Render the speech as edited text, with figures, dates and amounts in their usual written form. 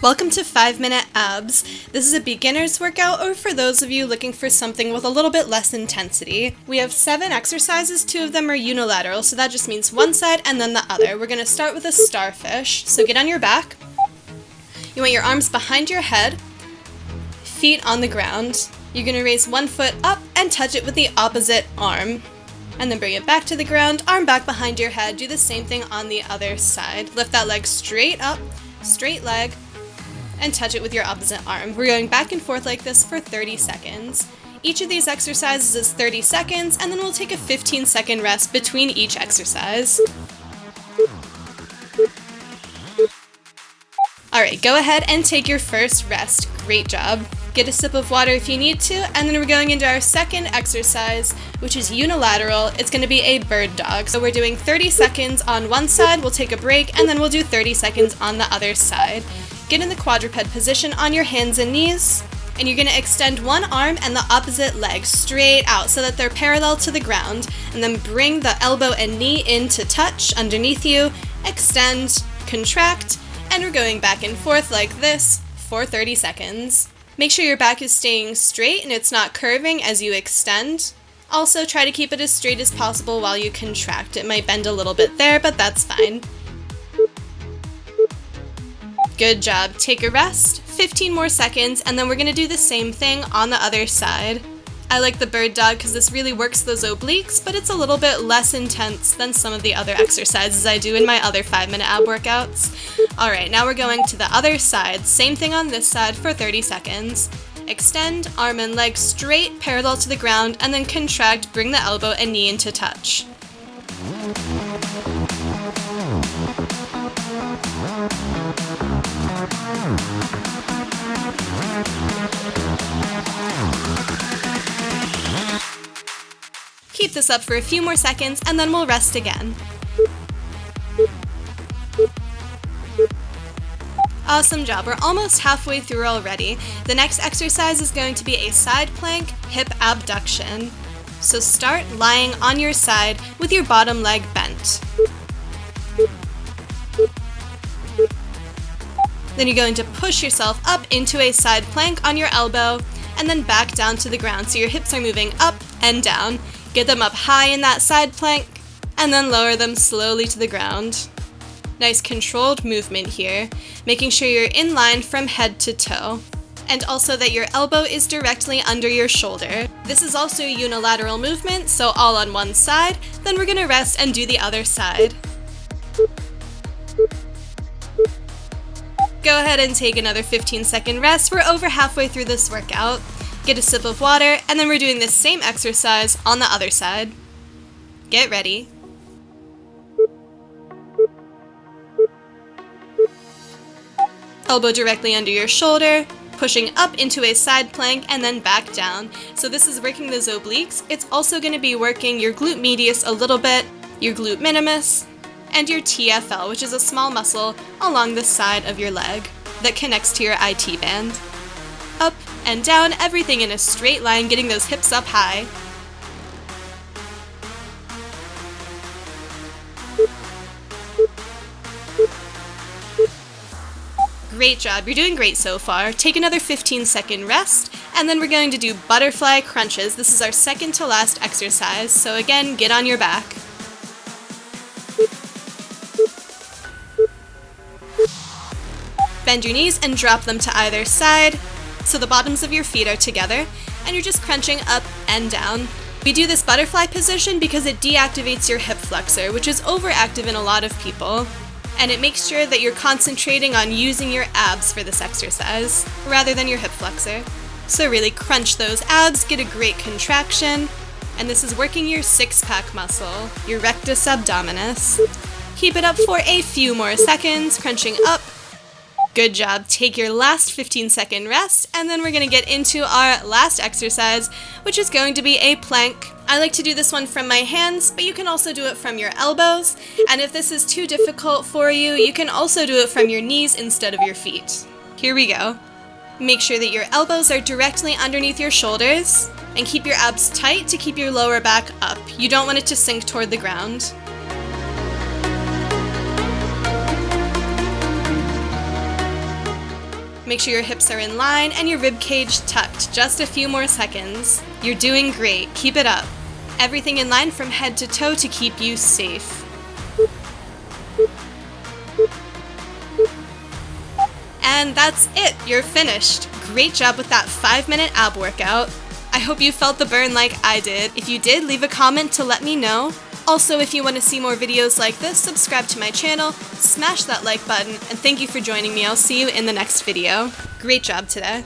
Welcome to 5-Minute Abs. This is a beginner's workout or for those of you looking for something with a little bit less intensity. We have 7 exercises, 2 of them are unilateral, so that just means one side and then the other. We're going to start with a starfish. So get on your back. You want your arms behind your head, feet on the ground. You're going to raise one foot up and touch it with the opposite arm. And then bring it back to the ground, arm back behind your head. Do the same thing on the other side. Lift that leg straight up, straight leg, and touch it with your opposite arm. We're going back and forth like this for 30 seconds. Each of these exercises is 30 seconds, and then we'll take a 15-second rest between each exercise. Alright, go ahead and take your first rest. Great job. Get a sip of water if you need to, and then we're going into our second exercise, which is unilateral. It's going to be a bird dog. So we're doing 30 seconds on one side, we'll take a break, and then we'll do 30 seconds on the other side. Get in the quadruped position on your hands and knees, and you're going to extend one arm and the opposite leg straight out so that they're parallel to the ground, and then bring the elbow and knee in to touch underneath you, extend, contract, and we're going back and forth like this for 30 seconds. Make sure your back is staying straight and it's not curving as you extend. Also, try to keep it as straight as possible while you contract. It might bend a little bit there, but that's fine. Good job. Take a rest, 15 more seconds, and then we're going to do the same thing on the other side. I like the bird dog because this really works those obliques, but it's a little bit less intense than some of the other exercises I do in my other 5-minute ab workouts. Alright, now we're going to the other side. Same thing on this side for 30 seconds. Extend, arm and leg straight, parallel to the ground, and then contract, bring the elbow and knee into touch. Keep this up for a few more seconds and then we'll rest again. Awesome job, we're almost halfway through already. The next exercise is going to be a side plank hip abduction. So start lying on your side with your bottom leg bent. Then you're going to push yourself up into a side plank on your elbow and then back down to the ground so your hips are moving up and down. Get them up high in that side plank, and then lower them slowly to the ground. Nice controlled movement here, making sure you're in line from head to toe, and also that your elbow is directly under your shoulder. This is also a unilateral movement, so all on one side, then we're gonna rest and do the other side. Go ahead and take another 15-second rest. We're over halfway through this workout. Get a sip of water, and then we're doing this same exercise on the other side. Get ready. Elbow directly under your shoulder, pushing up into a side plank and then back down. So this is working those obliques. It's also going to be working your glute medius a little bit, your glute minimus, and your TFL, which is a small muscle along the side of your leg that connects to your IT band. Up and down, everything in a straight line, getting those hips up high. Great job, you're doing great so far. Take another 15-second rest, and then we're going to do butterfly crunches. This is our second to last exercise, so again, get on your back. Bend your knees and drop them to either side, so the bottoms of your feet are together, and you're just crunching up and down. We do this butterfly position because it deactivates your hip flexor, which is overactive in a lot of people, and it makes sure that you're concentrating on using your abs for this exercise, rather than your hip flexor. So really crunch those abs, get a great contraction, and this is working your six-pack muscle, your rectus abdominis. Keep it up for a few more seconds, crunching up. Good job. Take your last 15-second rest, and then we're going to get into our last exercise, which is going to be a plank. I like to do this one from my hands, but you can also do it from your elbows, and if this is too difficult for you, you can also do it from your knees instead of your feet. Here we go. Make sure that your elbows are directly underneath your shoulders, and keep your abs tight to keep your lower back up. You don't want it to sink toward the ground. Make sure your hips are in line and your rib cage tucked. Just a few more seconds. You're doing great. Keep it up. Everything in line from head to toe to keep you safe. And that's it. You're finished. Great job with that 5-minute ab workout. I hope you felt the burn like I did. If you did, leave a comment to let me know. Also, if you want to see more videos like this, subscribe to my channel, smash that like button, and thank you for joining me. I'll see you in the next video. Great job today.